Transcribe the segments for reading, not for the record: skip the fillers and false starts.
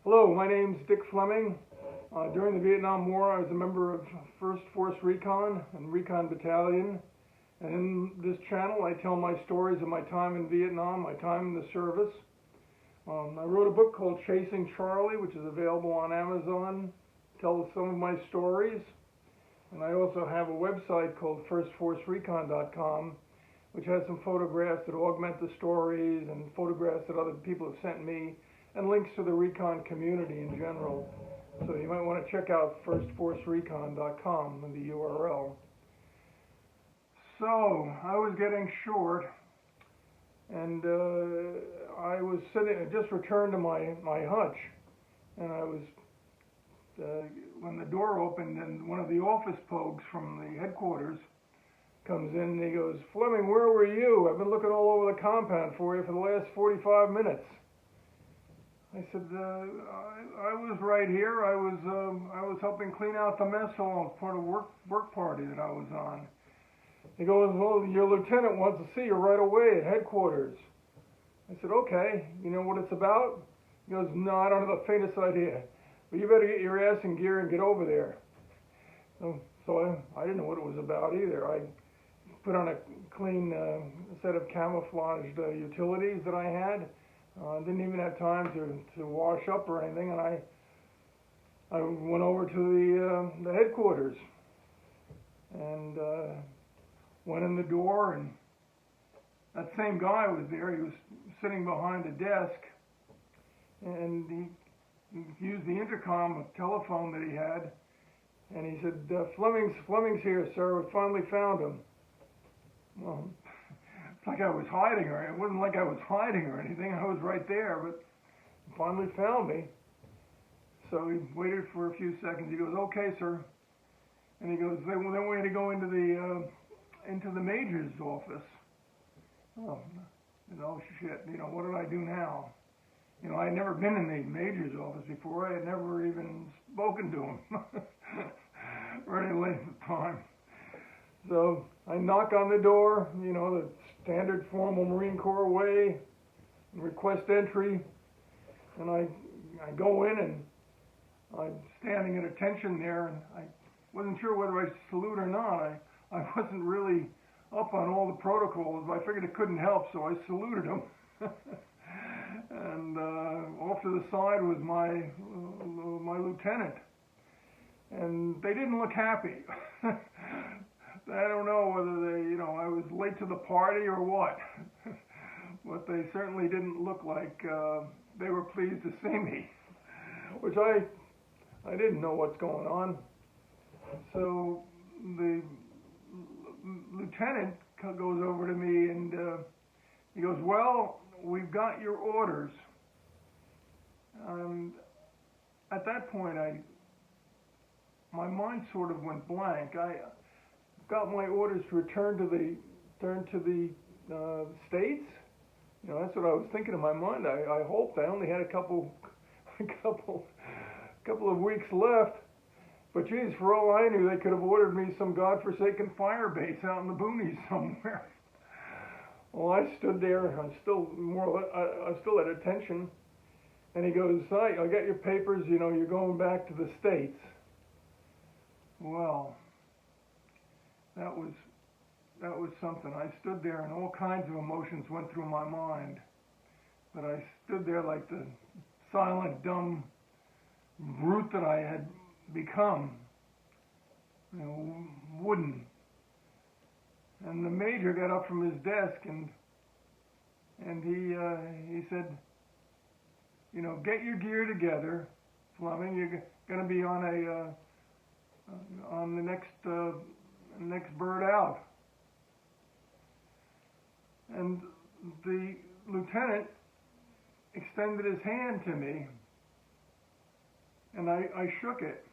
Hello, my name's Dick Fleming. During the Vietnam War, I was a member of 1st Force Recon and Recon Battalion. And in this channel, I tell my stories of my time in Vietnam, my time in the service. I wrote a book called Chasing Charlie, which is available on Amazon. It tells some of my stories. And I also have a website called firstforcerecon.com, which has some photographs that augment the stories and photographs that other people have sent me, and links to the Recon community in general. So you might want to check out firstforcerecon.com in the URL. So I was getting short, and I was sitting. I just returned to my hutch, and I was when the door opened, and one of the office pogues from the headquarters comes in, and he goes, "Fleming, where were you? I've been looking all over the compound for you for the last 45 minutes." I said, I was right here. I was helping clean out the mess hall as part of work party that I was on. He goes, "Well, your lieutenant wants to see you right away at headquarters." I said, "Okay, you know what it's about?" He goes, "No, I don't have the faintest idea. But you better get your ass in gear and get over there." So I didn't know what it was about either. I put on a clean set of camouflaged utilities that I had. Didn't even have time to wash up or anything, and I went over to the headquarters and went in the door, and that same guy was there. He was sitting behind a desk, and he used the intercom, a telephone that he had, and he said, Fleming's here, sir. We finally found him." Well, it's like I was hiding, or it wasn't like I was hiding or anything. I was right there, but he finally found me. So he waited for a few seconds. He goes, "Okay, sir," and he goes, "They want you to go into the major's office." Oh, shit. What did I do now? I had never been in the major's office before. I had never even spoken to him for any length of time. So I knock on the door, the standard formal Marine Corps way, and request entry, and I go in, and I'm standing at attention there, and I wasn't sure whether I salute or not. I wasn't really up on all the protocols, but I figured it couldn't help, so I saluted him. And off to the side was my lieutenant, and they didn't look happy. I don't know whether I was late to the party or what, but they certainly didn't look like they were pleased to see me, which I didn't know what's going on. So the lieutenant goes over to me, and he goes, "Well, we've got your orders." And at that point, my mind sort of went blank. I got my orders to return to the States. That's what I was thinking in my mind. I hoped. I only had a couple of weeks left. But geez, for all I knew, they could have ordered me some godforsaken fire base out in the boonies somewhere. Well, I stood there. I'm still at attention. And he goes, "I got your papers. You're going back to the States." Well, that was something. I stood there, and all kinds of emotions went through my mind. But I stood there like the silent, dumb brute that I had become, wooden. And the major got up from his desk, and he said, "Get your gear together, Fleming. You're going to be on the next bird out." And the lieutenant extended his hand to me, and I shook it.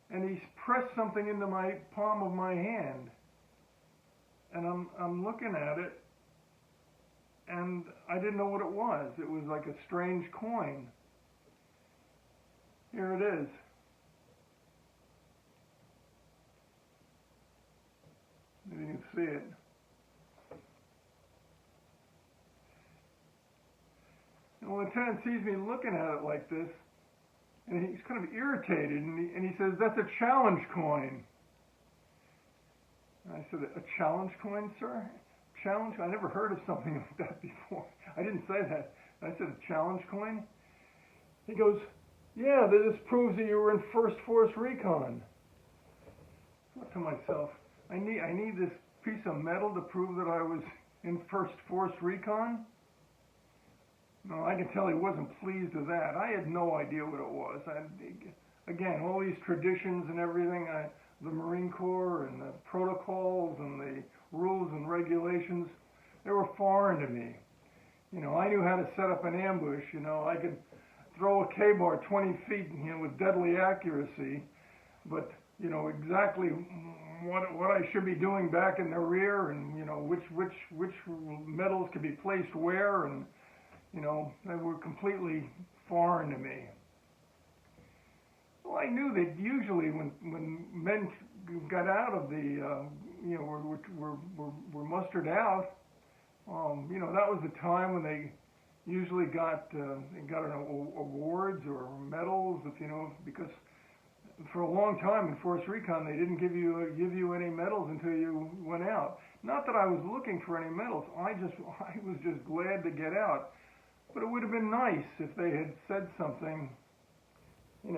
And he pressed something into my palm of my hand, and I'm looking at it, and I didn't know what it was. It was like a strange coin. Here it is. If you can see it. Well, lieutenant sees me looking at it like this, and he's kind of irritated, and he says, "That's a challenge coin." And I said, "A challenge coin, sir? Challenge? I never heard of something like that before." I didn't say that. I said, "A challenge coin?" He goes, "Yeah, this proves that you were in First Force Recon." I thought to myself, I need this piece of metal to prove that I was in First Force Recon? No, I can tell he wasn't pleased with that. I had no idea what it was. Again, all these traditions and everything, the Marine Corps and the protocols and the rules and regulations, they were foreign to me. I knew how to set up an ambush. I could throw a K-bar 20 feet, with deadly accuracy, but exactly what I should be doing back in the rear, and which metals could be placed where, and they were completely foreign to me. Well, I knew that usually when men got out of the were mustered out, that was the time when they usually got awards or medals, because for a long time in Force Recon they didn't give you any medals until you went out. Not that I was looking for any medals. I was just glad to get out. But it would have been nice if they had said something. I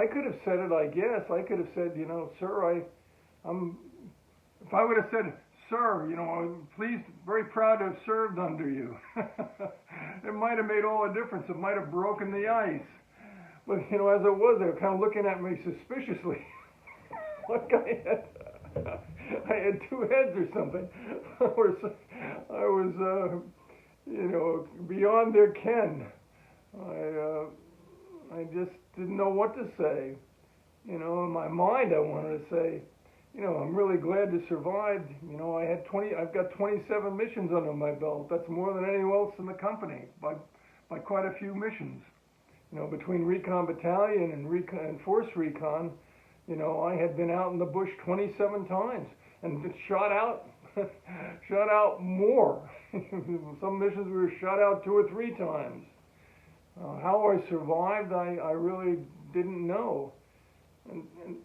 could have said it, I guess. I could have said, "Sir, if I would have said, 'Sir, I'm pleased, very proud to have served under you,' it might have made all the difference. It might have broken the ice. But, as it was, they were kind of looking at me suspiciously. Like I had two heads or something. I was beyond their ken. I just didn't know what to say. In my mind, I wanted to say, I'm really glad to survive. I've got 27 missions under my belt. That's more than anyone else in the company by quite a few missions. Between Recon Battalion and Force Recon, I had been out in the bush 27 times and shot out more. Some missions we were shot out 2 or 3 times. How I survived, I really didn't know. And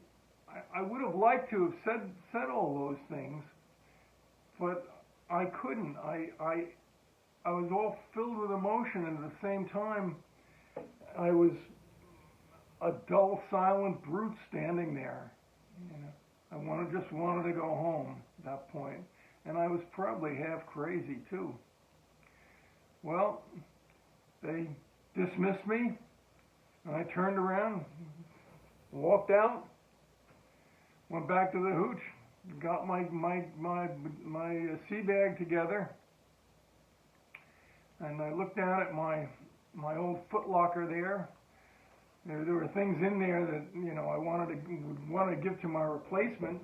I would have liked to have said all those things, but I couldn't. I was all filled with emotion, and at the same time, I was a dull, silent brute standing there. I just wanted to go home at that point. And I was probably half crazy, too. Well, they dismissed me, and I turned around, walked out, went back to the hooch, got my sea bag together, and I looked down at my old foot locker there. There were things in there that I wanted to give to my replacement.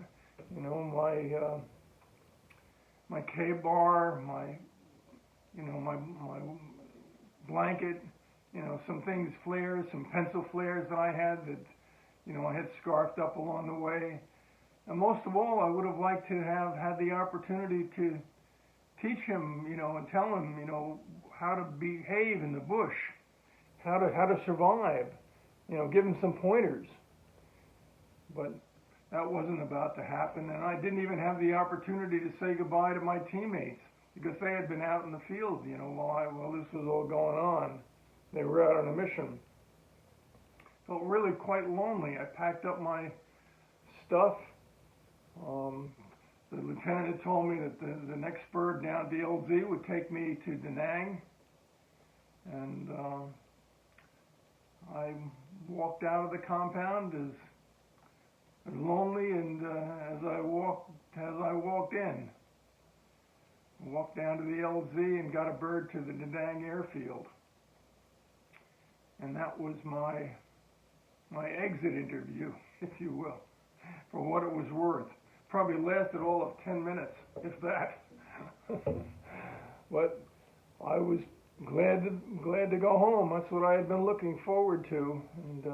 My K-bar, my blanket, some things, flares, some pencil flares that I had that I had scarfed up along the way. And most of all, I would have liked to have had the opportunity to teach him, and tell him, how to behave in the bush, how to survive, give him some pointers. But that wasn't about to happen, and I didn't even have the opportunity to say goodbye to my teammates because they had been out in the field, while this was all going on. They were out on a mission. Felt really quite lonely. I packed up my stuff. The lieutenant had told me that the next bird down DLZ would take me to Da Nang, and I walked out of the compound as lonely and as I walked in. I walked down to the LZ and got a bird to the Da Nang airfield, and that was my exit interview, if you will, for what it was worth. Probably lasted all of 10 minutes, if that. But I was glad to go home. That's what I had been looking forward to. And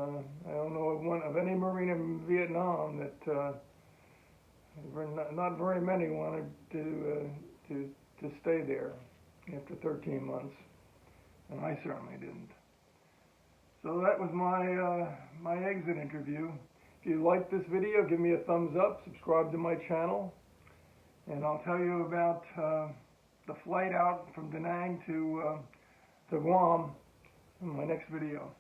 I don't know of any Marine in Vietnam that not very many wanted to stay there after 13 months. and I certainly didn't. So that was my exit interview. If you like this video, give me a thumbs up, subscribe to my channel, and I'll tell you about the flight out from Da Nang to Guam in my next video.